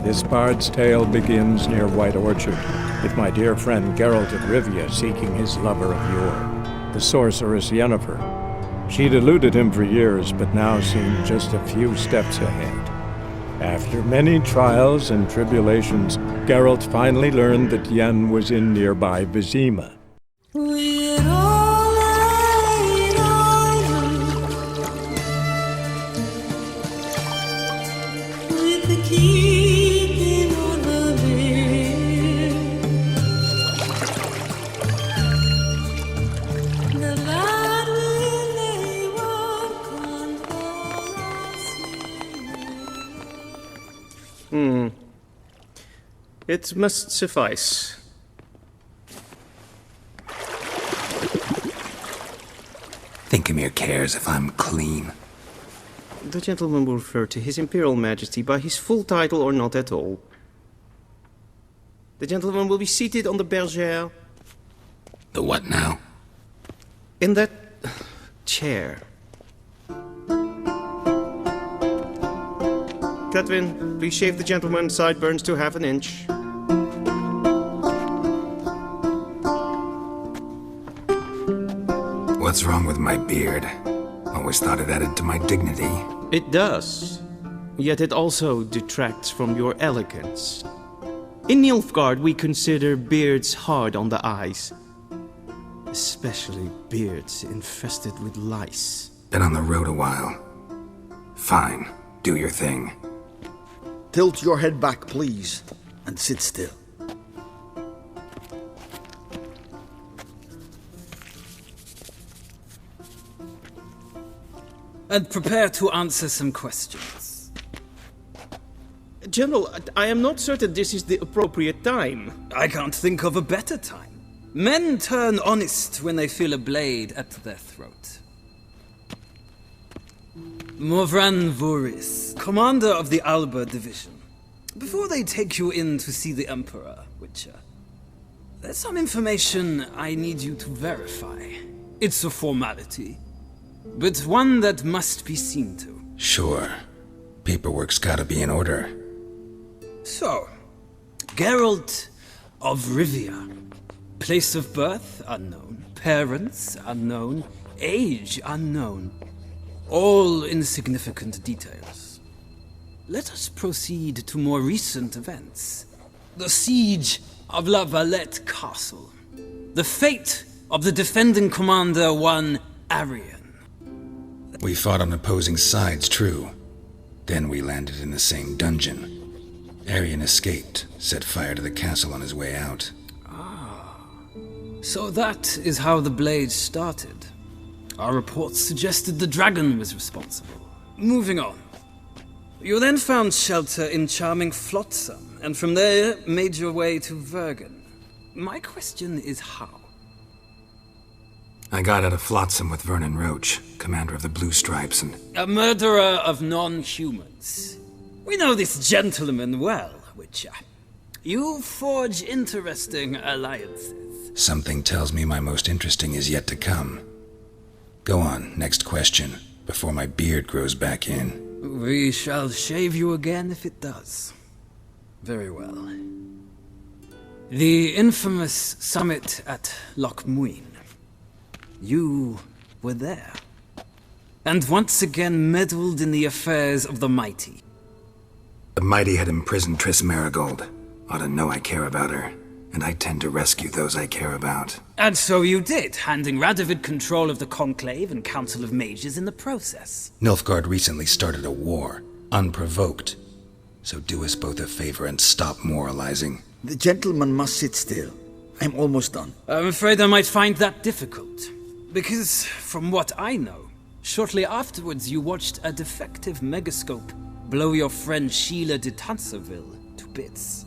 This bard's tale begins near White Orchard, with my dear friend Geralt of Rivia seeking his lover of yore, the sorceress Yennefer. She'd eluded him for years, but now seemed just a few steps ahead. After many trials and tribulations, Geralt finally learned that Yen was in nearby Vizima. It must suffice. Thinkamere cares if I'm clean. The gentleman will refer to His Imperial Majesty by his full title or not at all. The gentleman will be seated on the bergère. The what now? In that chair. Catwin, please shave the gentleman's sideburns to half an inch. What's wrong with my beard? Always thought it added to my dignity. It does. Yet it also detracts from your elegance. In Nilfgaard, we consider beards hard on the eyes. Especially beards infested with lice. Been on the road a while. Fine, do your thing. Tilt your head back, please, and sit still. And prepare to answer some questions. General, I am not certain this is the appropriate time. I can't think of a better time. Men turn honest when they feel a blade at their throat. Morvran Voris, commander of the Alba Division. Before they take you in to see the Emperor, Witcher, there's some information I need you to verify. It's a formality, but one that must be seen to. Sure. Paperwork's gotta be in order. So, Geralt of Rivia. Place of birth, unknown. Parents, unknown. Age, unknown. All insignificant details. Let us proceed to more recent events. The siege of La Valette Castle. The fate of the defending commander, one Arian. We fought on opposing sides, true. Then we landed in the same dungeon. Arian escaped, set fire to the castle on his way out. So that is how the blade started. Our reports suggested the dragon was responsible. Moving on. You then found shelter in charming Flotsam, and from there made your way to Vergen. My question is how? I got out of Flotsam with Vernon Roach, commander of the Blue Stripes, and... A murderer of non-humans. We know this gentleman well, Witcher. You forge interesting alliances. Something tells me my most interesting is yet to come. Go on, next question, before my beard grows back in. We shall shave you again if it does. Very well. The infamous summit at Loch Muin. You were there. And once again meddled in the affairs of the mighty. The mighty had imprisoned Triss Marigold. Ought to know I care about her. And I tend to rescue those I care about. And so you did, handing Radovid control of the Conclave and Council of Mages in the process. Nilfgaard recently started a war, unprovoked. So do us both a favor and stop moralizing. The gentleman must sit still. I'm almost done. I'm afraid I might find that difficult. Because, from what I know, shortly afterwards you watched a defective megascope blow your friend Sheila de Tanserville to bits.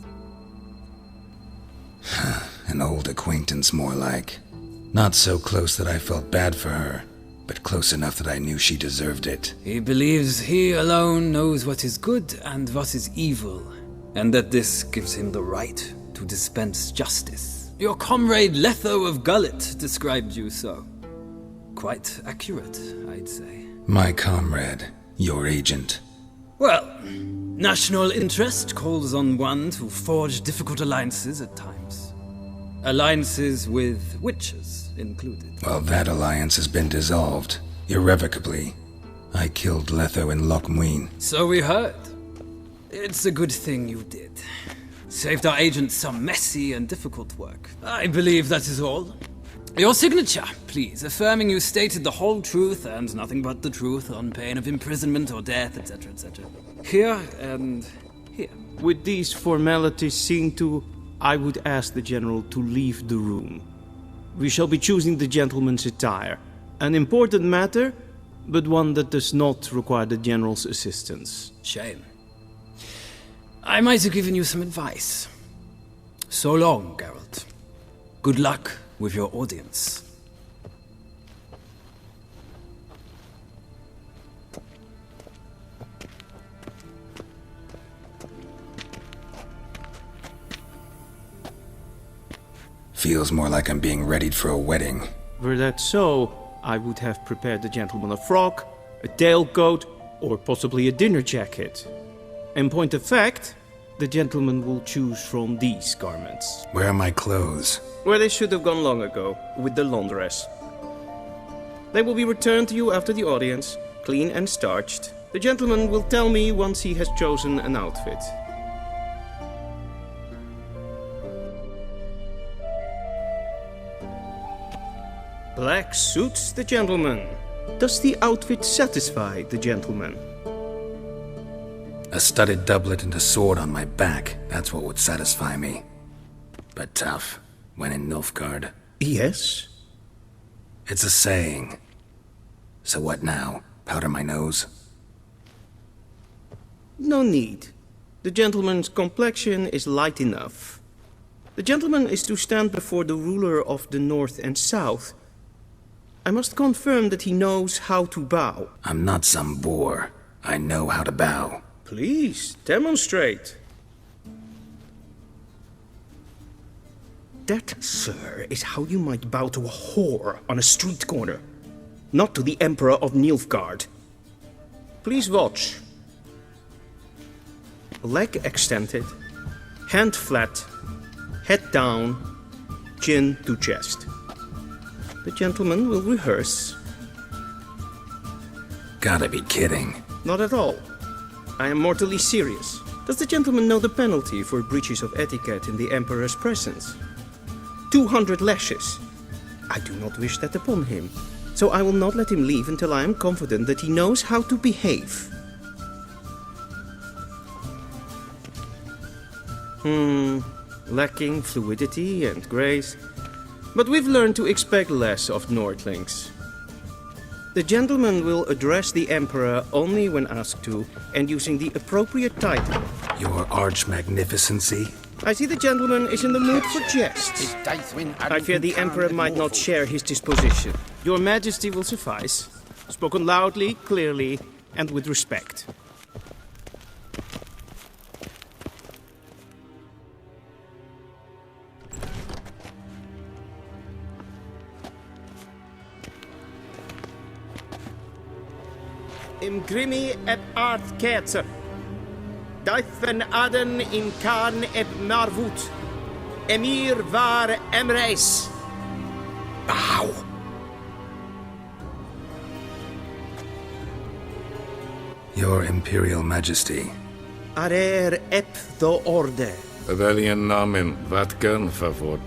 An old acquaintance, more like. Not so close that I felt bad for her, but close enough that I knew she deserved it. He believes he alone knows what is good and what is evil, and that this gives him the right to dispense justice. Your comrade Letho of Gullet described you so. Quite accurate, I'd say. My comrade, your agent. Well, National interest calls on one to forge difficult alliances at times. Alliances with witches included. Well, that alliance has been dissolved, irrevocably. I killed Letho and Lochmuin. So we heard. It's a good thing you did. Saved our agents some messy and difficult work. I believe that is all. Your signature, please, affirming you stated the whole truth and nothing but the truth on pain of imprisonment or death, etc., etc. Here and here. With these formalities seen to, I would ask the General to leave the room. We shall be choosing the gentleman's attire. An important matter, but one that does not require the General's assistance. Shame. I might have given you some advice. So long, Geralt. Good luck with your audience. Feels more like I'm being readied for a wedding. Were that so, I would have prepared the gentleman a frock, a tailcoat, or possibly a dinner jacket. In point of fact, the gentleman will choose from these garments. Where are my clothes? Where they should have gone long ago, with the laundress. They will be returned to you after the audience, clean and starched. The gentleman will tell me once he has chosen an outfit. Black suits the gentleman. Does the outfit satisfy the gentleman? A studded doublet and a sword on my back, that's what would satisfy me. But tough, when in Nilfgaard. Yes. It's a saying. So what now? Powder my nose? No need. The gentleman's complexion is light enough. The gentleman is to stand before the ruler of the North and South. I must confirm that he knows how to bow. I'm not some boor. I know how to bow. Please, demonstrate. That, sir, is how you might bow to a whore on a street corner, not to the Emperor of Nilfgaard. Please watch. Leg extended, hand flat, head down, chin to chest. The gentleman will rehearse. Gotta be kidding. Not at all. I am mortally serious. Does the gentleman know the penalty for breaches of etiquette in the Emperor's presence? 200 lashes. I do not wish that upon him, so I will not let him leave until I am confident that he knows how to behave. Lacking fluidity and grace. But we've learned to expect less of Nordlings. The gentleman will address the Emperor only when asked to, and using the appropriate title. Your arch-magnificency? I see the gentleman is in the mood for jests. I fear the Emperor might not share his disposition. Your Majesty will suffice. Spoken loudly, clearly, and with respect. Imgrimi et art ketzer. Daifen aden in kan et marvut. Emir var emreis. Bow! Your Imperial Majesty. Arer ep the orde. Veljen namen, vatgen favort.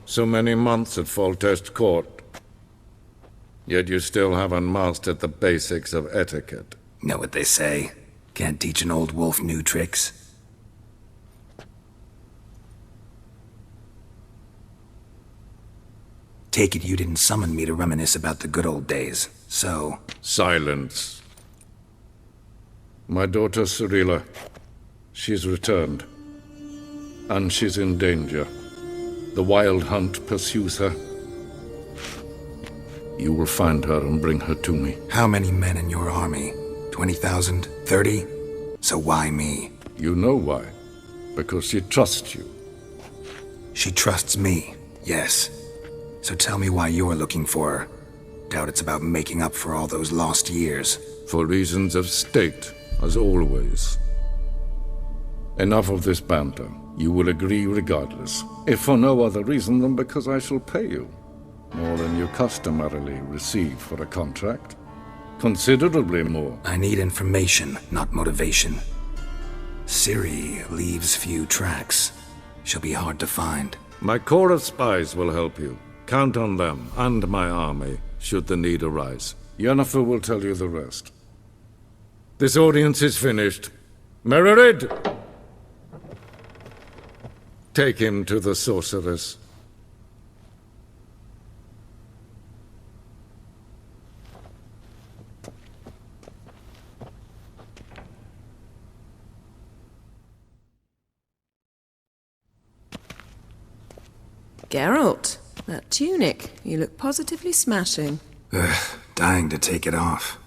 So many months at Foltest Court, yet you still haven't mastered the basics of etiquette. Know what they say? Can't teach an old wolf new tricks. Take it you didn't summon me to reminisce about the good old days, so... Silence. My daughter Cyrilla, she's returned. And she's in danger. The Wild Hunt pursues her. You will find her and bring her to me. How many men in your army? 20,000? 30? So why me? You know why. Because she trusts you. She trusts me, yes. So tell me why you're looking for her. Doubt it's about making up for all those lost years. For reasons of state, as always. Enough of this banter. You will agree regardless, if for no other reason than because I shall pay you. More than you customarily receive for a contract. Considerably more. I need information, not motivation. Ciri leaves few tracks. She'll be hard to find. My corps of spies will help you. Count on them, and my army, should the need arise. Yennefer will tell you the rest. This audience is finished. Mererid! Take him to the sorceress. Geralt, that tunic. You look positively smashing. Dying to take it off.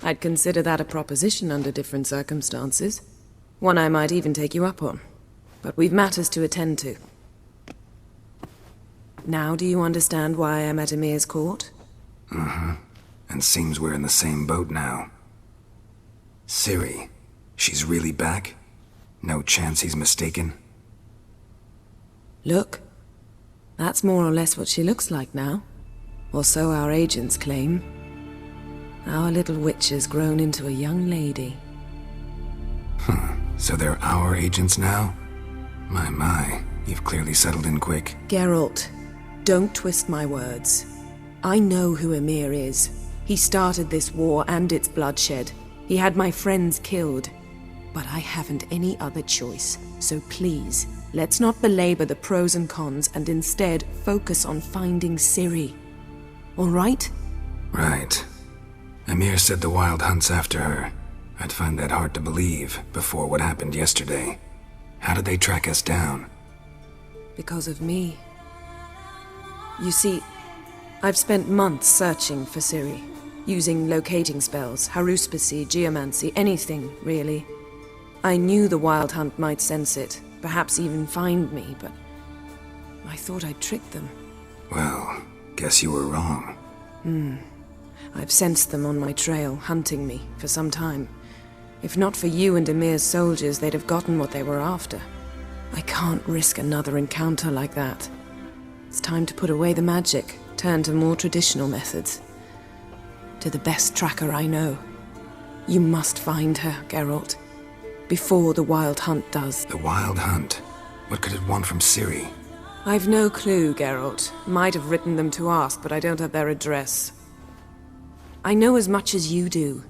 I'd consider that a proposition under different circumstances. One I might even take you up on. But we've matters to attend to. Now do you understand why I'm at Emir's court? Mm-hmm. And seems we're in the same boat now. Ciri, she's really back? No chance he's mistaken? Look, that's more or less what she looks like now. Or so our agents claim. Our little witch has grown into a young lady. So they're our agents now? My, you've clearly settled in quick. Geralt, don't twist my words. I know who Emir is. He started this war and its bloodshed. He had my friends killed. But I haven't any other choice. So please, let's not belabor the pros and cons and instead focus on finding Ciri. All right? Right. Emir said the Wild Hunt's after her. I'd find that hard to believe before what happened yesterday. How did they track us down? Because of me. You see, I've spent months searching for Ciri, using locating spells, haruspicy, geomancy, anything, really. I knew the Wild Hunt might sense it, perhaps even find me, but I thought I'd tricked them. Well, guess you were wrong. I've sensed them on my trail, hunting me, for some time. If not for you and Emir's soldiers, they'd have gotten what they were after. I can't risk another encounter like that. It's time to put away the magic, turn to more traditional methods. To the best tracker I know. You must find her, Geralt. Before the Wild Hunt does. The Wild Hunt? What could it want from Ciri? I've no clue, Geralt. Might have written them to ask, but I don't have their address. I know as much as you do.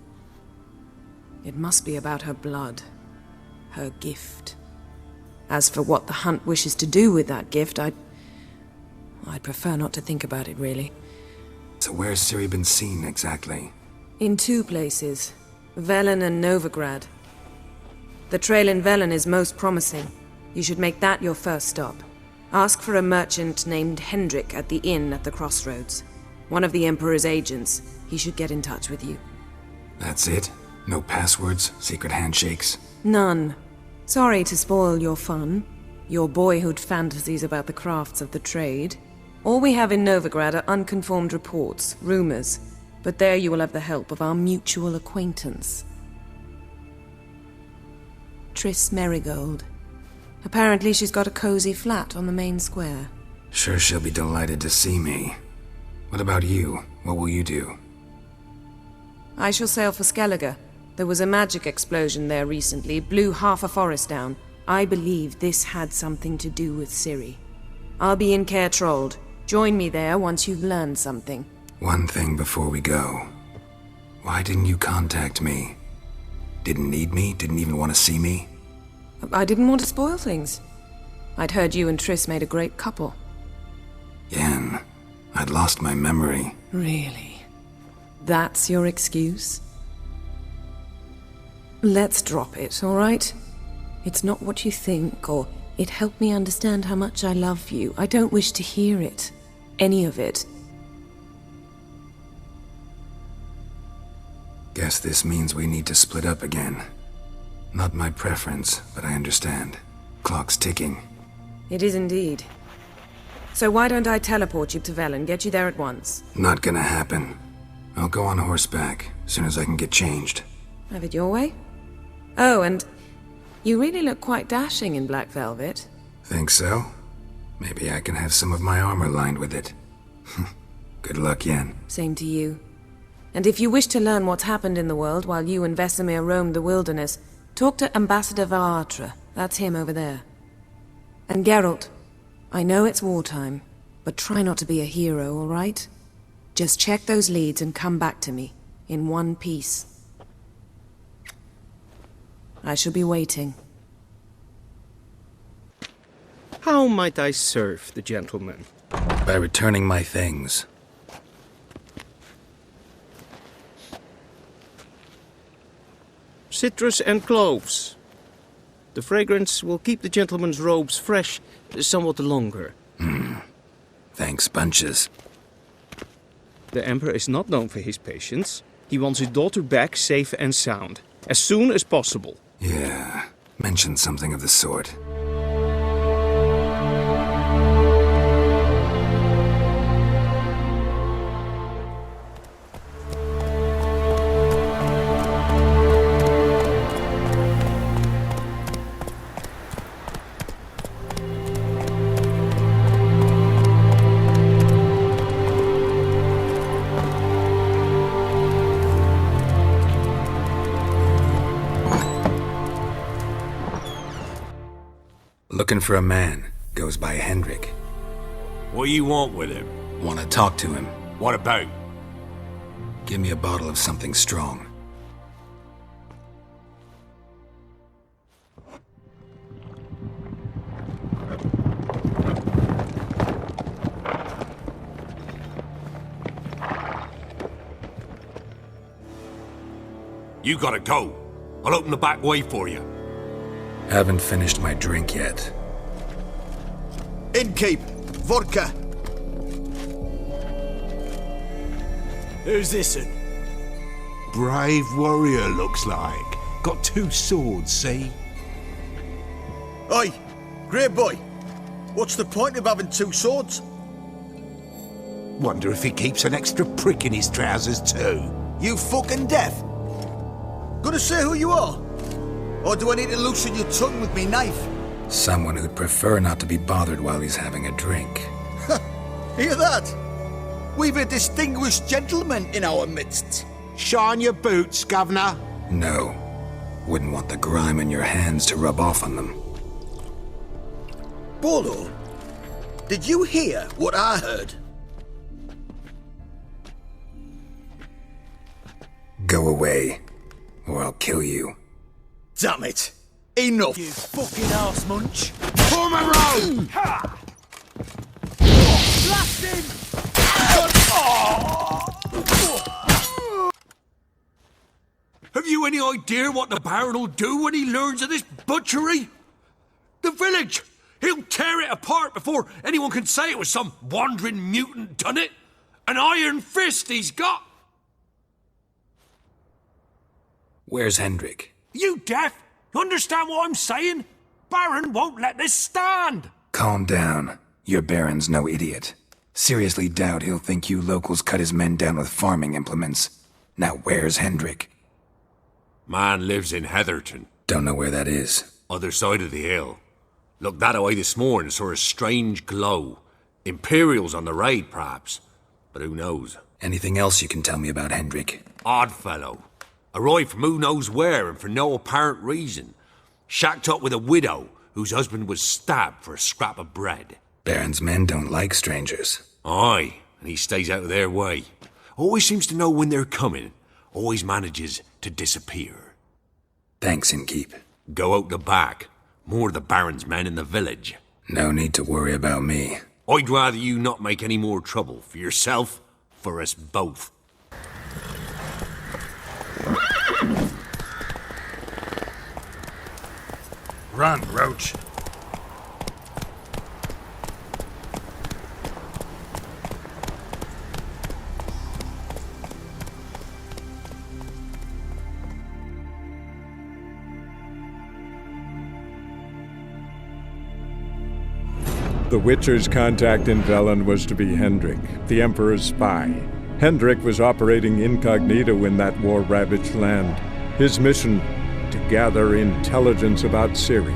It must be about her blood. Her gift. As for what the Hunt wishes to do with that gift, I'd prefer not to think about it, really. So where's Ciri been seen, exactly? In two places. Velen and Novigrad. The trail in Velen is most promising. You should make that your first stop. Ask for a merchant named Hendrik at the inn at the crossroads. One of the Emperor's agents. He should get in touch with you. That's it? No passwords? Secret handshakes? None. Sorry to spoil your fun. Your boyhood fantasies about the crafts of the trade. All we have in Novigrad are unconfirmed reports, rumors. But there you will have the help of our mutual acquaintance. Triss Merigold. Apparently she's got a cozy flat on the main square. Sure she'll be delighted to see me. What about you? What will you do? I shall sail for Skellige. There was a magic explosion there recently, blew half a forest down. I believe this had something to do with Ciri. I'll be in Caer Trold. Join me there once you've learned something. One thing before we go. Why didn't you contact me? Didn't need me? Didn't even want to see me? I didn't want to spoil things. I'd heard you and Triss made a great couple. Yen, I'd lost my memory. Really? That's your excuse? Let's drop it, all right? It's not what you think, or it helped me understand how much I love you. I don't wish to hear it. Any of it. Guess this means we need to split up again. Not my preference, but I understand. Clock's ticking. It is indeed. So why don't I teleport you to Velen, get you there at once? Not gonna happen. I'll go on horseback, as soon as I can get changed. Have it your way? Oh, and you really look quite dashing in black velvet. Think so? Maybe I can have some of my armor lined with it. Good luck, Yen. Same to you. And if you wish to learn what's happened in the world while you and Vesemir roamed the wilderness, talk to Ambassador Varatra. That's him over there. And Geralt, I know it's wartime, but try not to be a hero, all right? Just check those leads and come back to me, in one piece. I shall be waiting. How might I serve the gentleman? By returning my things. Citrus and cloves. The fragrance will keep the gentleman's robes fresh somewhat longer. Thanks, bunches. The Emperor is not known for his patience. He wants his daughter back safe and sound, as soon as possible. Yeah, mentioned something of the sort. Looking for a man. Goes by Hendrik. What do you want with him? Want to talk to him. What about? Give me a bottle of something strong. You gotta go. I'll open the back way for you. Haven't finished my drink yet. Innkeep! Vodka! Who's this in? Brave warrior, looks like. Got 2 swords, see? Oi! Grey boy! What's the point of having 2 swords? Wonder if he keeps an extra prick in his trousers too. You fucking deaf! Gonna say who you are? Or do I need to loosen your tongue with me knife? Someone who'd prefer not to be bothered while he's having a drink. Hear that? We've a distinguished gentleman in our midst. Shine your boots, governor. No. Wouldn't want the grime on your hands to rub off on them. Bolo, did you hear what I heard? Go away, or I'll kill you. Damn it! Enough! You fucking arse munch. Form a row! Blast him! Have you any idea what the Baron will do when he learns of this butchery? The village! He'll tear it apart before anyone can say it was some wandering mutant done it. An iron fist he's got! Where's Hendrik? You deaf? You understand what I'm saying? Baron won't let this stand! Calm down. Your Baron's no idiot. Seriously doubt he'll think you locals cut his men down with farming implements. Now where's Hendrik? Man lives in Heatherton. Don't know where that is. Other side of the hill. Looked that away this morning, saw a strange glow. Imperials on the raid, perhaps. But who knows? Anything else you can tell me about Hendrik? Odd fellow. Arrived from who knows where and for no apparent reason. Shacked up with a widow whose husband was stabbed for a scrap of bread. Baron's men don't like strangers. Aye, and he stays out of their way. Always seems to know when they're coming. Always manages to disappear. Thanks, Innkeep. Go out the back. More of the Baron's men in the village. No need to worry about me. I'd rather you not make any more trouble for yourself, for us both. Run, Roach. The Witcher's contact in Velen was to be Hendrik, the Emperor's spy. Hendrik was operating incognito in that war-ravaged land. His mission, to gather intelligence about Ciri.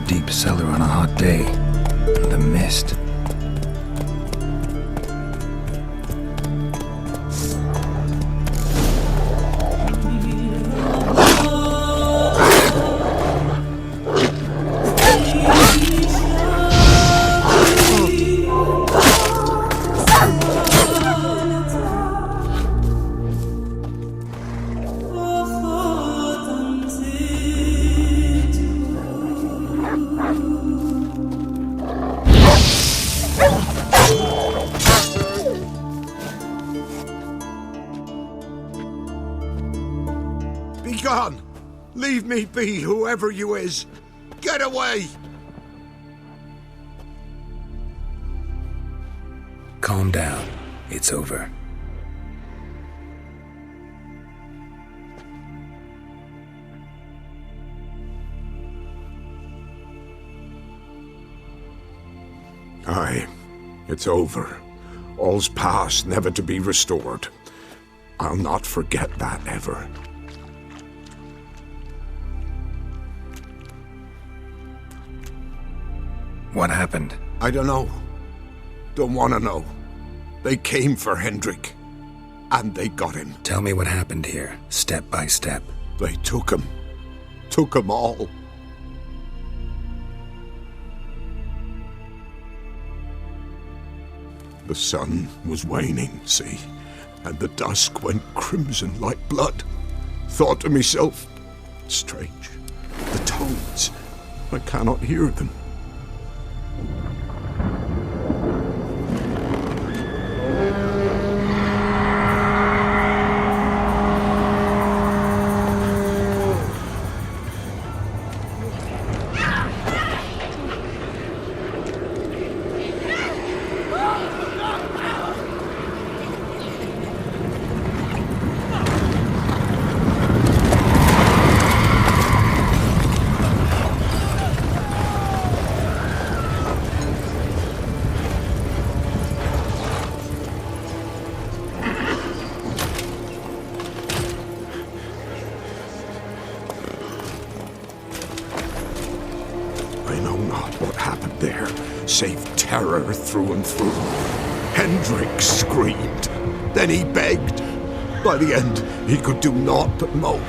Deep cellar on a hot day. The mist. Begone! Leave me be, whoever you is! Get away! Calm down. It's over. Aye, it's over. All's past, never to be restored. I'll not forget that ever. What happened? I don't know. Don't want to know. They came for Hendrik. And they got him. Tell me what happened here, step by step. They took him. Took 'em all. The sun was waning, see, and the dusk went crimson like blood. Thought to myself, strange, the tones, I cannot hear them. save terror through and through. Hendrik screamed. Then he begged. By the end, he could do naught but moan.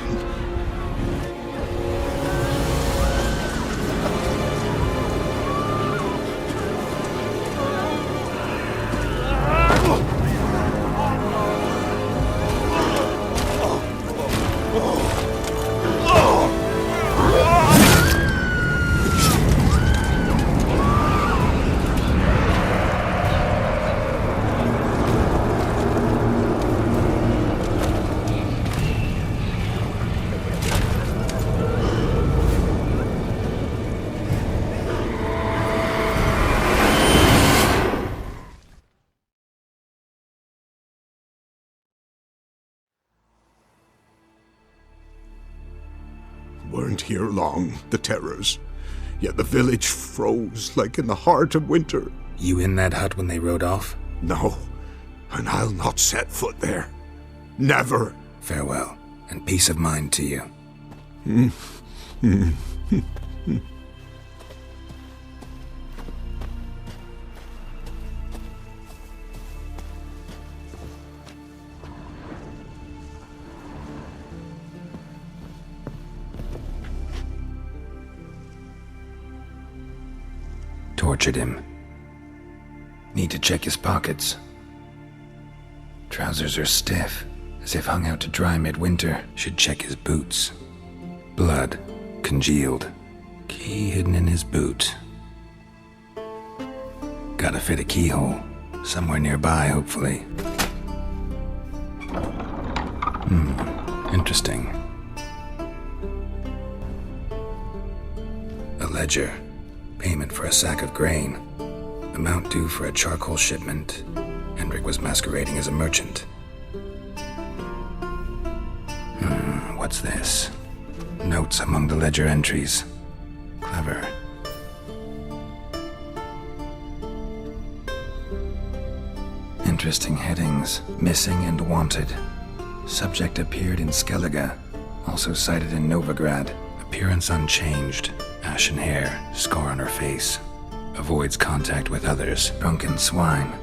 Weren't here long, the terrors. Yet the village froze like in the heart of winter. You in that hut when they rode off? No, and I'll not set foot there. Never. Farewell, and peace of mind to you. Tortured him. Need to check his pockets. Trousers are stiff, as if hung out to dry midwinter. Should check his boots. Blood, congealed. Key hidden in his boot. Gotta fit a keyhole. Somewhere nearby, hopefully. Interesting. A ledger. Payment for a sack of grain. Amount due for a charcoal shipment. Hendrik was masquerading as a merchant. What's this? Notes among the ledger entries. Clever. Interesting headings. Missing and wanted. Subject appeared in Skellige. Also cited in Novigrad. Appearance unchanged. Ashen hair, scar on her face. Avoids contact with others. Drunken swine.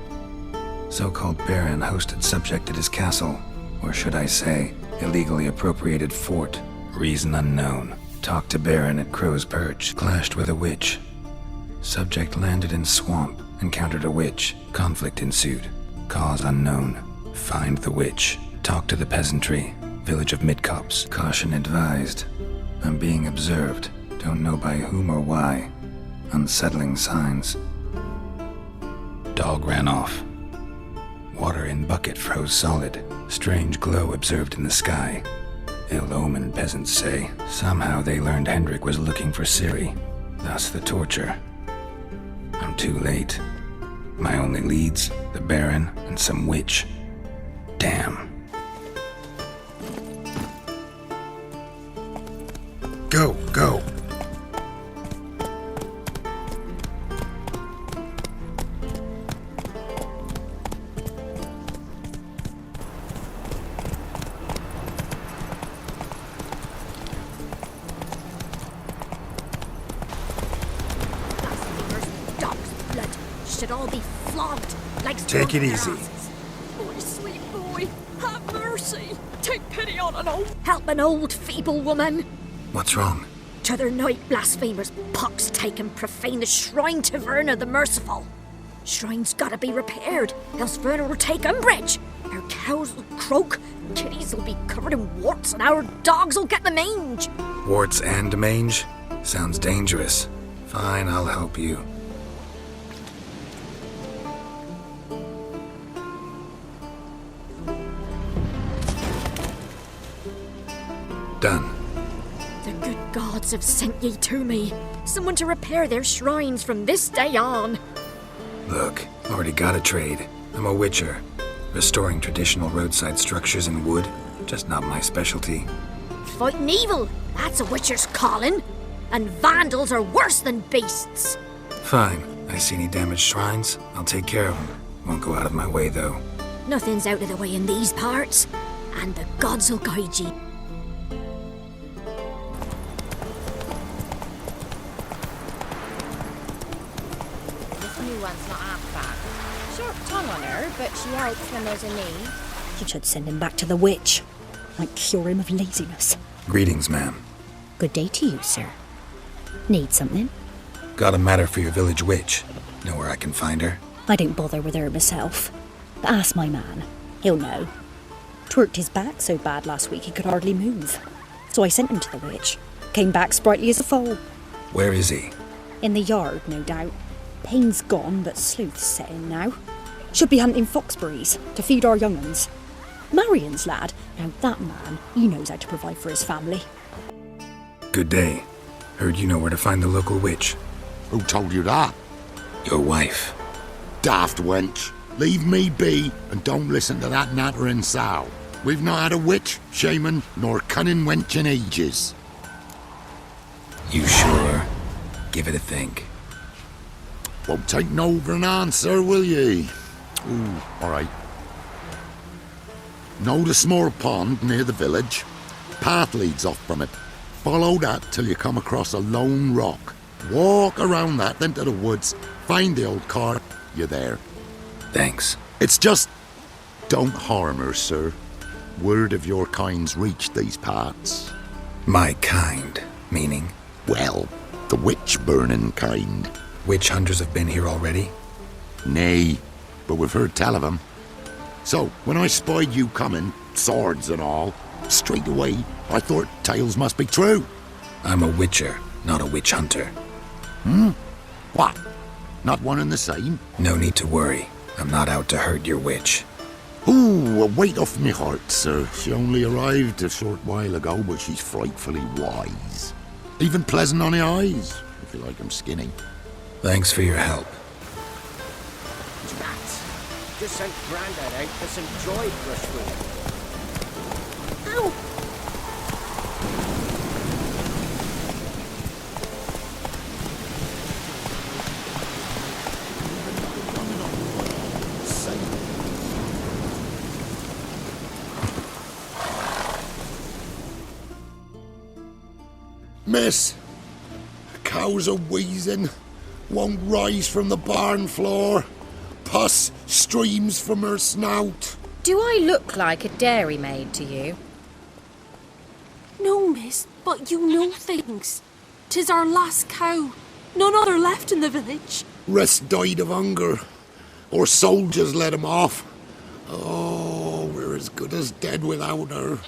So-called Baron hosted subject at his castle. Or should I say, illegally appropriated fort. Reason unknown. Talked to Baron at Crow's Perch. Clashed with a witch. Subject landed in swamp. Encountered a witch. Conflict ensued. Cause unknown. Find the witch. Talk to the peasantry. Village of Midcopse. Caution advised. I'm being observed. Don't know by whom or why. Unsettling signs. Dog ran off. Water in bucket froze solid. Strange glow observed in the sky. Ill omen, peasants say. Somehow they learned Hendrik was looking for Ciri. Thus the torture. I'm too late. My only leads, the Baron and some witch. Damn. Go, go. Should all be flogged like Take it easy. Boy, sweet boy, have mercy. Take pity on an old... Help an old feeble woman. What's wrong? T'other night blasphemers pox taken profane the shrine to Verna the Merciful. Shrine's gotta be repaired, else Verna will take umbrage. Our cows will croak, kitties will be covered in warts, and our dogs will get the mange. Warts and mange? Sounds dangerous. Fine, I'll help you. Done. The good gods have sent ye to me. Someone to repair their shrines from this day on. Look, already got a trade. I'm a witcher. Restoring traditional roadside structures in wood, just not my specialty. Fighting evil, that's a witcher's calling. And vandals are worse than beasts. Fine. I see any damaged shrines, I'll take care of them. Won't go out of my way, though. Nothing's out of the way in these parts. And the gods will guide ye. tongue on her, but she helps when there's a need. You should send him back to the witch. Might cure him of laziness. Greetings, ma'am. Good day to you, sir. Need something? Got a matter for your village witch. Know where I can find her? I don't bother with her myself. But ask my man. He'll know. Twerked his back so bad last week he could hardly move. So I sent him to the witch. Came back sprightly as a foal. Where is he? In the yard, no doubt. Pain's gone, but sleuth's set in now. Should be hunting foxberries to feed our young uns. Marion's lad. Now that man, he knows how to provide for his family. Good day. Heard you know where to find the local witch. Who told you that? Your wife. Daft wench. Leave me be and don't listen to that nattering sow. We've not had a witch, shaman, nor cunning wench in ages. You sure? Give it a think. Won't take no for an answer, will ye? Ooh, all right. Know the small pond near the village? Path leads off from it. Follow that till you come across a lone rock. Walk around that, then to the woods. Find the old car. You're there. Thanks. It's just... don't harm her, sir. Word of your kind's reached these parts. My kind, meaning? Well, the witch-burning kind. Witch hunters have been here already? Nay, but we've heard tell of them. So, when I spied you coming, swords and all, straight away, I thought tales must be true. I'm a witcher, not a witch hunter. What? Not one and the same? No need to worry. I'm not out to hurt your witch. Ooh, a weight off me heart, sir. She only arrived a short while ago, but she's frightfully wise. Even pleasant on the eyes, if you like 'em skinny. Thanks for your help. Rats! Just sent Grandad out for some joy brushwood. Ow! Miss, cows are wheezing, won't rise from the barn floor. Pus streams from her snout. Do I look like a dairymaid to you? No, miss, but you know things. 'Tis our last cow. None other left in the village. Rest died of hunger, or soldiers let him off. Oh, we're as good as dead without her.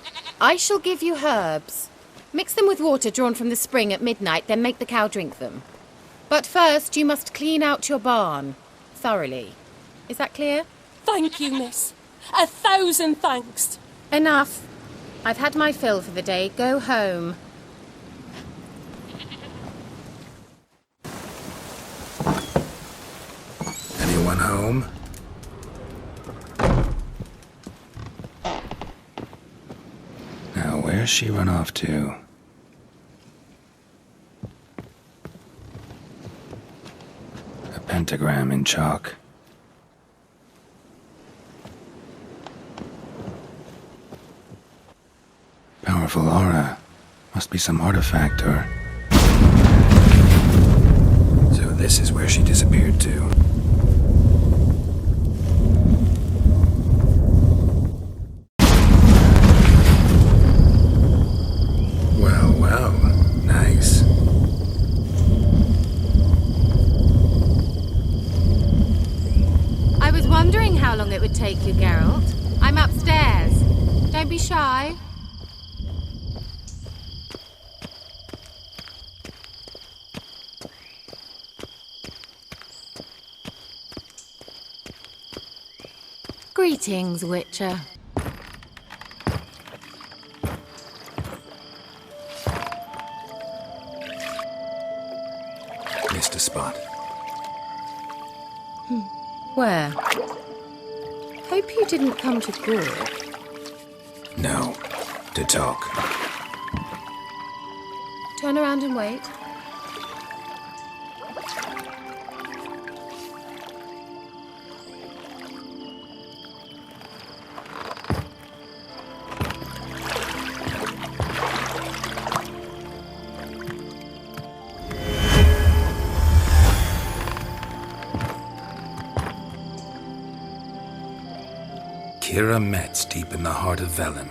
I shall give you herbs. Mix them with water drawn from the spring at midnight, then make the cow drink them. But first, you must clean out your barn. Thoroughly. Is that clear? Thank you, miss. 1,000 thanks. Enough. I've had my fill for the day. Go home. Anyone home? Now, where's she run off to? A pentagram in chalk. Powerful aura. Must be some artifact or... So this is where she disappeared to. Well, nice. I was wondering how long it would take you, Geralt. I'm upstairs. Don't be shy. Greetings, Witcher. Missed a spot. Where? Hope you didn't come to Gore. No. To talk. Turn around and wait. Kira Metz, deep in the heart of Velen.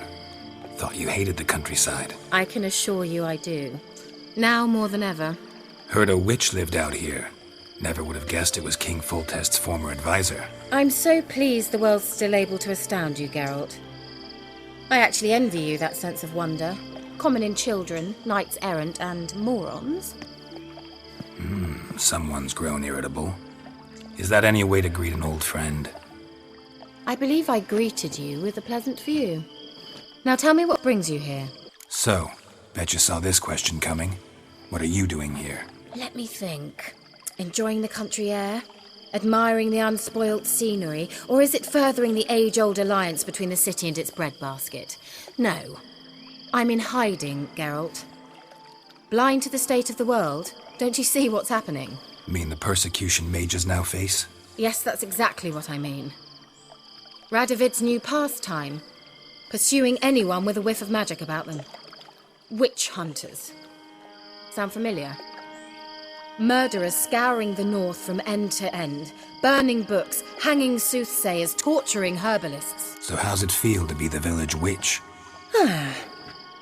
Thought you hated the countryside. I can assure you I do. Now more than ever. Heard a witch lived out here. Never would have guessed it was King Foltest's former advisor. I'm so pleased the world's still able to astound you, Geralt. I actually envy you that sense of wonder. Common in children, knights errant, and morons. Someone's grown irritable. Is that any way to greet an old friend? I believe I greeted you with a pleasant view. Now tell me what brings you here. So, bet you saw this question coming. What are you doing here? Let me think. Enjoying the country air? Admiring the unspoilt scenery? Or is it furthering the age-old alliance between the city and its breadbasket? No. I'm in hiding, Geralt. Blind to the state of the world? Don't you see what's happening? Mean the persecution mages now face? Yes, that's exactly what I mean. Radovid's new pastime. Pursuing anyone with a whiff of magic about them. Witch hunters. Sound familiar? Murderers scouring the north from end to end, burning books, hanging soothsayers, torturing herbalists. So how's it feel to be the village witch?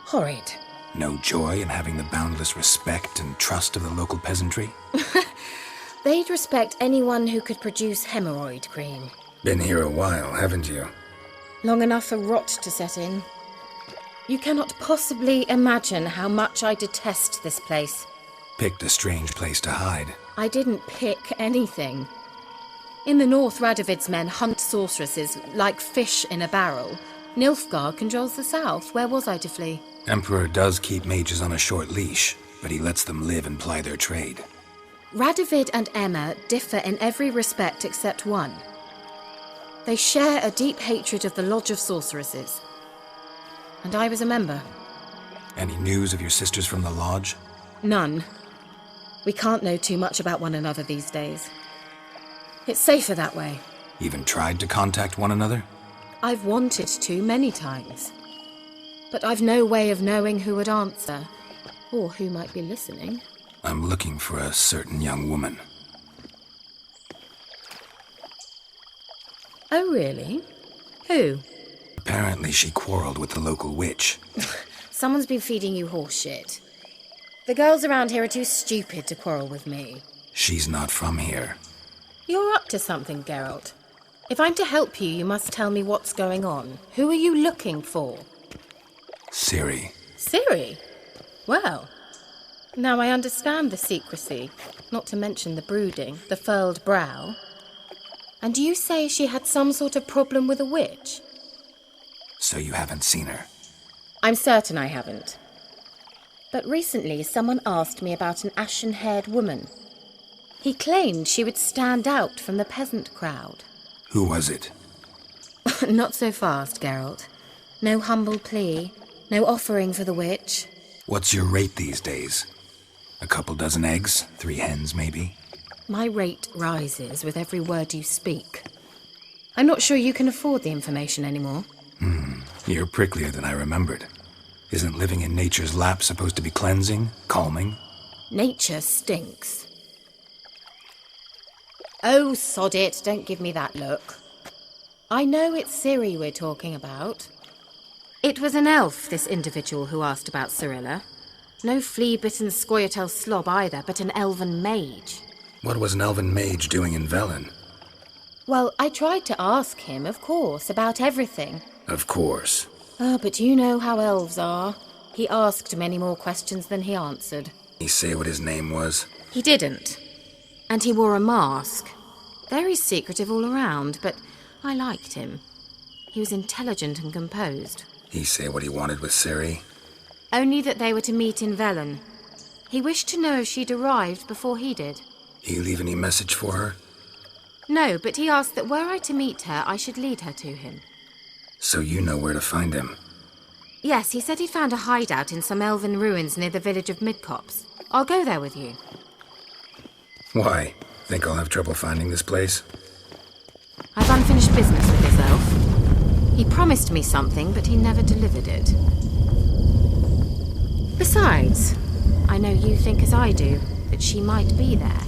Horrid. No joy in having the boundless respect and trust of the local peasantry? They'd respect anyone who could produce hemorrhoid cream. Been here a while, haven't you? Long enough for rot to set in. You cannot possibly imagine how much I detest this place. Picked a strange place to hide. I didn't pick anything. In the north, Radovid's men hunt sorceresses like fish in a barrel. Nilfgaard controls the south. Where was I to flee? Emperor does keep mages on a short leash, but he lets them live and ply their trade. Radovid and Emma differ in every respect except one. They share a deep hatred of the Lodge of Sorceresses. And I was a member. Any news of your sisters from the lodge? None. We can't know too much about one another these days. It's safer that way. Even tried to contact one another? I've wanted to many times. But I've no way of knowing who would answer, or who might be listening. I'm looking for a certain young woman. Oh, really? Who? Apparently she quarreled with the local witch. Someone's been feeding you horse shit. The girls around here are too stupid to quarrel with me. She's not from here. You're up to something, Geralt. If I'm to help you, you must tell me what's going on. Who are you looking for? Ciri. Ciri? Well, now I understand the secrecy, not to mention the brooding, the furled brow. And you say she had some sort of problem with a witch? So you haven't seen her? I'm certain I haven't. But recently someone asked me about an ashen-haired woman. He claimed she would stand out from the peasant crowd. Who was it? Not so fast, Geralt. No humble plea, no offering for the witch. What's your rate these days? A couple dozen eggs? 3 hens, maybe? My rate rises with every word you speak. I'm not sure you can afford the information anymore. You're pricklier than I remembered. Isn't living in nature's lap supposed to be cleansing, calming? Nature stinks. Oh, sod it, don't give me that look. I know it's Ciri we're talking about. It was an elf, this individual who asked about Cirilla. No flea-bitten Scoia'tael slob either, but an elven mage. What was an elven mage doing in Velen? Well, I tried to ask him, of course, about everything. Of course. Oh, but you know how elves are. He asked many more questions than he answered. He say what his name was? He didn't. And he wore a mask. Very secretive all around, but I liked him. He was intelligent and composed. He say what he wanted with Ciri? Only that they were to meet in Velen. He wished to know if she'd arrived before he did. He leave any message for her? No, but he asked that were I to meet her, I should lead her to him. So you know where to find him? Yes, he said he'd found a hideout in some elven ruins near the village of Midcopse. I'll go there with you. Why? Think I'll have trouble finding this place? I've unfinished business with this elf. He promised me something, but he never delivered it. Besides, I know you think as I do, that she might be there.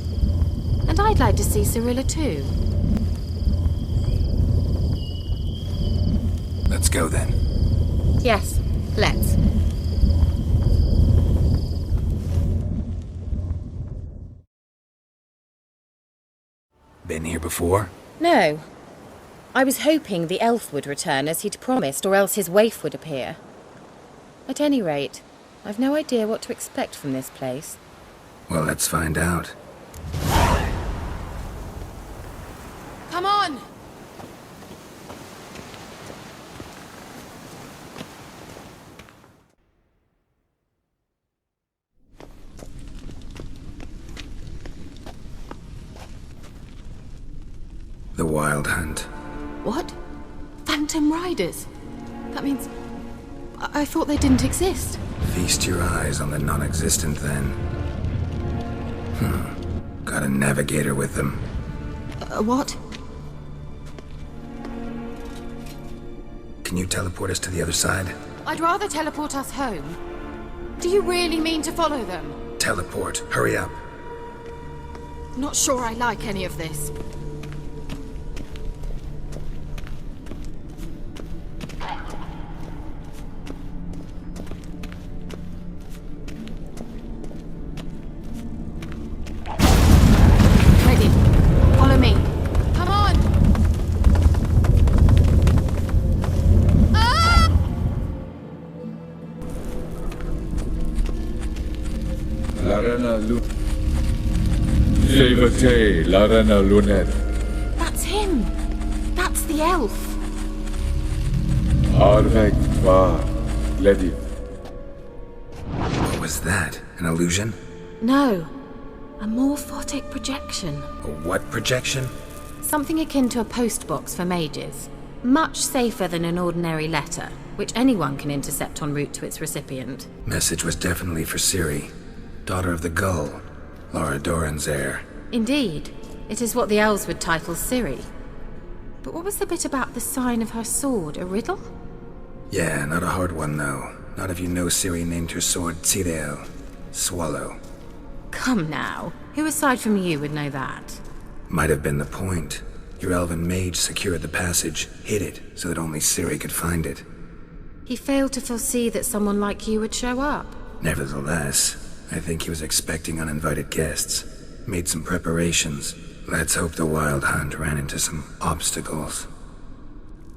And I'd like to see Cirilla too. go then. Yes, let's. Been here before? No. I was hoping the elf would return as he'd promised, or else his waif would appear. At any rate, I've no idea what to expect from this place. Well, let's find out. Come on! The Wild Hunt. What? Phantom Riders? That means... I thought they didn't exist. Feast your eyes on the non-existent then. Got a navigator with them. What? Can you teleport us to the other side? I'd rather teleport us home. Do you really mean to follow them? Teleport. Hurry up. Not sure I like any of this. Ready. Follow me. Come on! Ah! Larena Larena Lunet. That's him! That's the elf! Arvek var Ledi. What was that? An illusion? No. A morphotic projection. A what projection? Something akin to a postbox for mages. Much safer than an ordinary letter, which anyone can intercept en route to its recipient. Message was definitely for Ciri, daughter of the Gull, Laura Doran's heir. Indeed. It is what the elves would title Ciri. But what was the bit about the sign of her sword? A riddle? Yeah, not a hard one though. Not if you know Ciri named her sword Tirael, Swallow. Come now. Who aside from you would know that? Might have been the point. Your elven mage secured the passage, hid it, so that only Ciri could find it. He failed to foresee that someone like you would show up. Nevertheless, I think he was expecting uninvited guests. Made some preparations. Let's hope the Wild Hunt ran into some obstacles.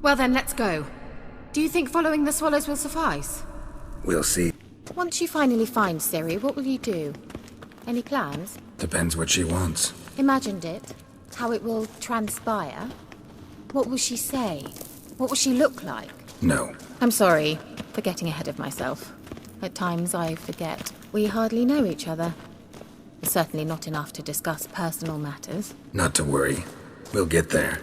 Well then, let's go. Do you think following the swallows will suffice? We'll see. Once you finally find Ciri, what will you do? Any plans? Depends what she wants. Imagined it. How it will transpire. What will she say? What will she look like? No. I'm sorry for getting ahead of myself. At times I forget we hardly know each other. Certainly not enough to discuss personal matters. Not to worry. We'll get there.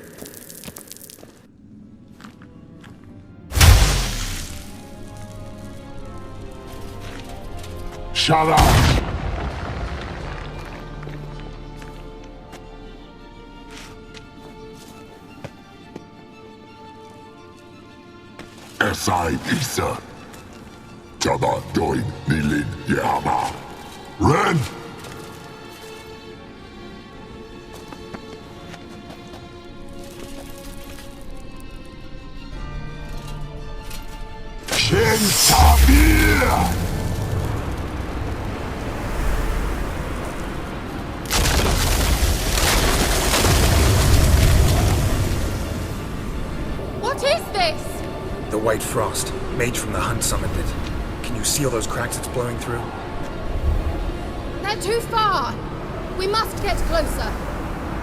Shut up! Esai Isa. Jada Doin Nilin Yama. Ren! Shen Tabir! What is this? The White Frost. Mage from the Hunt summoned it. Can you see all those cracks it's blowing through? They're too far. We must get closer.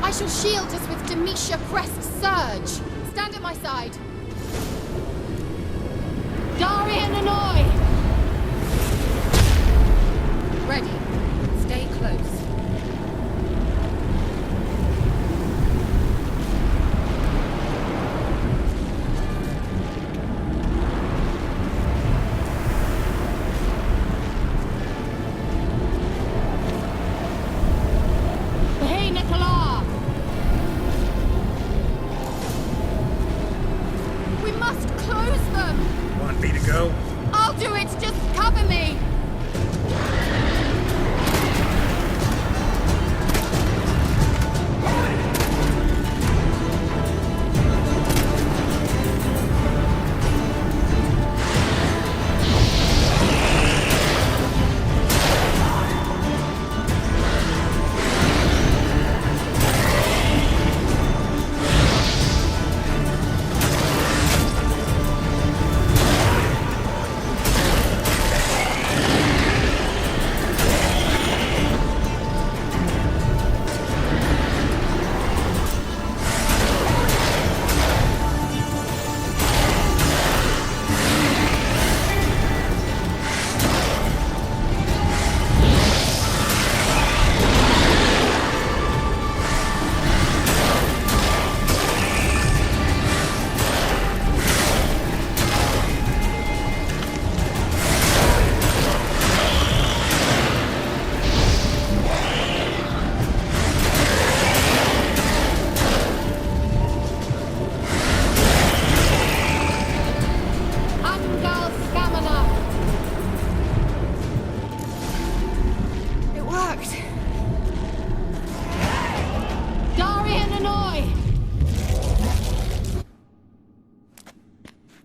I shall shield us with Demetia Crest Surge. Stand at my side. Darian Annoy! Ready. Stay close. Hey, Nicola! We must close them! Want me to go? I'll do it! Just cover me!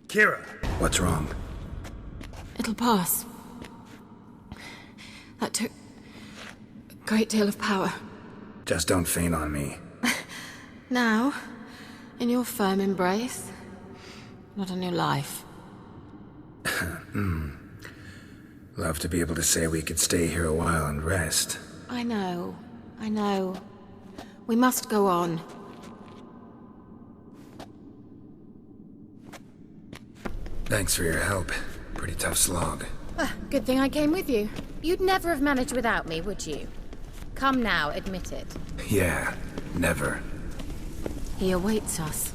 Kira! What's wrong? It'll pass. That took a great deal of power. Just don't faint on me. Now, in your firm embrace, not on your life. Love to be able to say we could stay here a while and rest. I know. We must go on. Thanks for your help. Pretty tough slog. Good thing I came with you. You'd never have managed without me, would you? Come now, admit it. Yeah, never. He awaits us.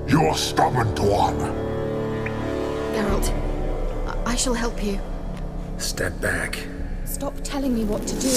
You're stubborn to honor. Geralt, I shall help you. Step back. Stop telling me what to do.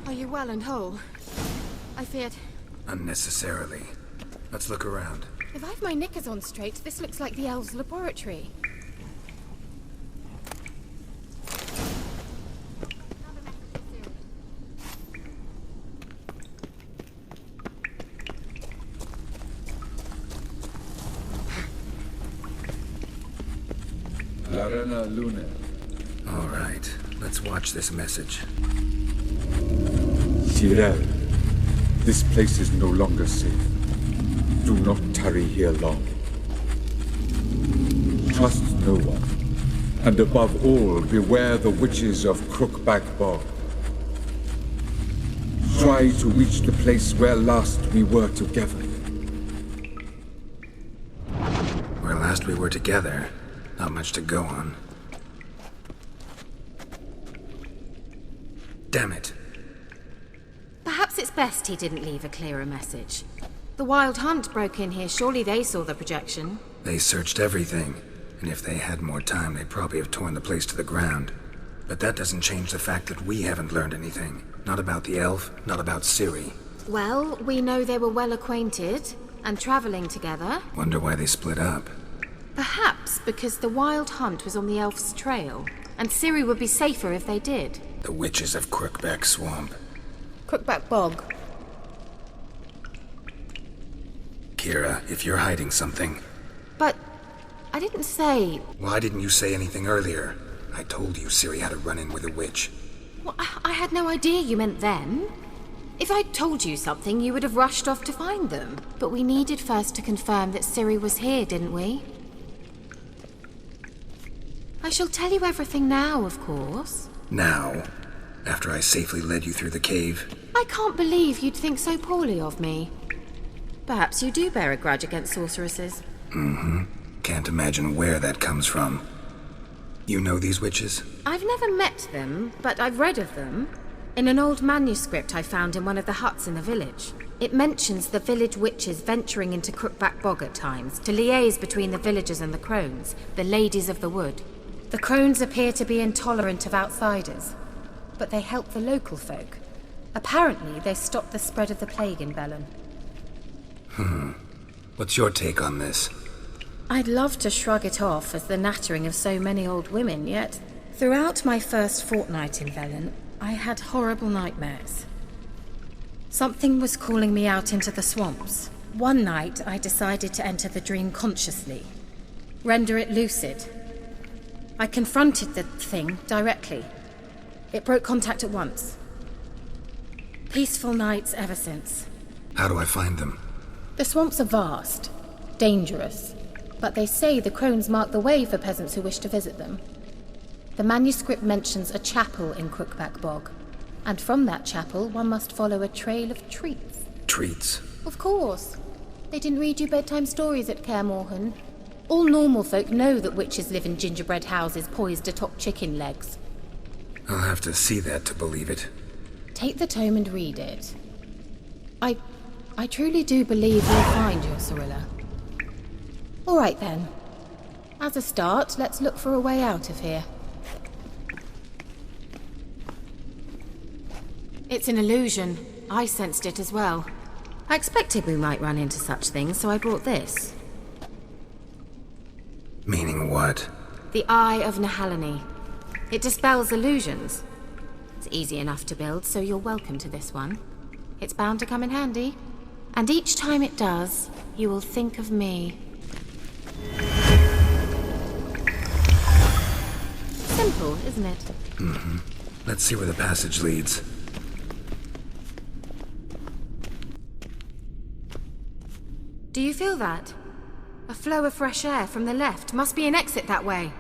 Are you well and whole? I feared... Unnecessarily. Let's look around. If I've my knickers on straight, this looks like the elves' laboratory. Larena Lune. All right, let's watch this message. Tyrell, this place is no longer safe. Do not tarry here long. Trust no one. And above all, beware the witches of Crookback Bog. Try to reach the place where last we were together. Where last we were together, not much to go on. Damn it. Perhaps it's best he didn't leave a clearer message. The Wild Hunt broke in here. Surely they saw the projection. They searched everything, and if they had more time, they'd probably have torn the place to the ground. But that doesn't change the fact that we haven't learned anything. Not about the elf, not about Ciri. Well, we know they were well acquainted and traveling together. Wonder why they split up. Perhaps because the Wild Hunt was on the elf's trail, and Ciri would be safer if they did. The witches of Crookback Swamp. Crookback Bog. Kira, if you're hiding something... But I didn't say... Why didn't you say anything earlier? I told you Ciri had a run-in with a witch. Well, I had no idea you meant then. If I'd told you something, you would have rushed off to find them. But we needed first to confirm that Ciri was here, didn't we? I shall tell you everything now, of course. Now? After I safely led you through the cave? I can't believe you'd think so poorly of me. Perhaps you do bear a grudge against sorceresses. Mm-hmm. Can't imagine where that comes from. You know these witches? I've never met them, but I've read of them. In an old manuscript I found in one of the huts in the village. It mentions the village witches venturing into Crookback Bog at times to liaise between the villagers and the crones, the ladies of the wood. The crones appear to be intolerant of outsiders, but they help the local folk. Apparently, they stopped the spread of the plague in Bellon. What's your take on this? I'd love to shrug it off as the nattering of so many old women, yet throughout my first fortnight in Bellon, I had horrible nightmares. Something was calling me out into the swamps. One night, I decided to enter the dream consciously, render it lucid. I confronted the thing directly. It broke contact at once. Peaceful nights ever since. How do I find them? The swamps are vast, dangerous, but they say the crones mark the way for peasants who wish to visit them. The manuscript mentions a chapel in Crookback Bog, and from that chapel one must follow a trail of treats. Treats? Of course. They didn't read you bedtime stories at Kaer Morhen. All normal folk know that witches live in gingerbread houses poised atop chicken legs. I'll have to see that to believe it. Take the tome and read it. I truly do believe you'll find your Cirilla. All right then. As a start, let's look for a way out of here. It's an illusion. I sensed it as well. I expected we might run into such things, so I brought this. Meaning what? The Eye of Nehaleni. It dispels illusions. It's easy enough to build, so you're welcome to this one. It's bound to come in handy. And each time it does, you will think of me. Simple, isn't it? Mm-hmm. Let's see where the passage leads. Do you feel that? A flow of fresh air from the left. Must be an exit that way.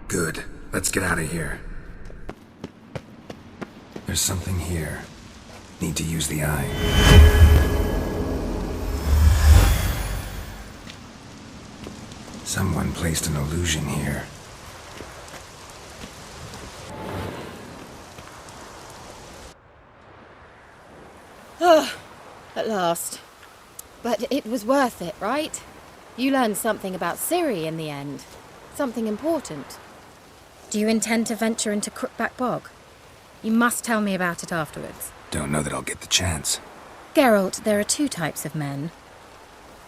Good. Let's get out of here. There's something here. Need to use the eye. Someone placed an illusion here. At last. But it was worth it, right? You learned something about Ciri in the end. Something important. Do you intend to venture into Crookback Bog? You must tell me about it afterwards. Don't know that I'll get the chance. Geralt, there are two types of men.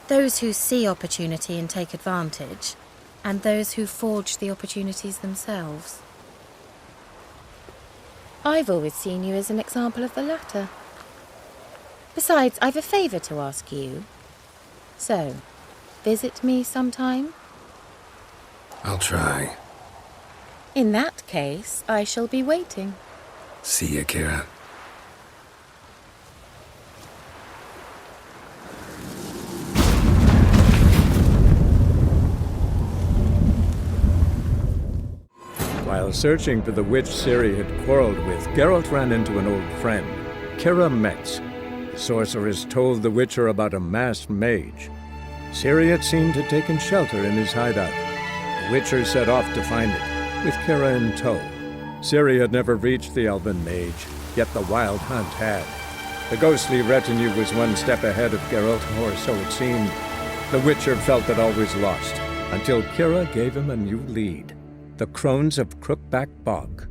Those who see opportunity and take advantage, and those who forge the opportunities themselves. I've always seen you as an example of the latter. Besides, I've a favour to ask you. So, visit me sometime? I'll try. In that case, I shall be waiting. See ya, Kira. While searching for the witch Ciri had quarreled with, Geralt ran into an old friend, Kira Metz. The sorceress told the Witcher about a masked mage. Ciri had seemed to have taken shelter in his hideout. The Witcher set off to find it, with Kira in tow. Ciri had never reached the elven mage, yet the wild hunt had. The ghostly retinue was one step ahead of Geralt, or so it seemed. The Witcher felt that all was lost, until Kira gave him a new lead. The crones of Crookback Bog.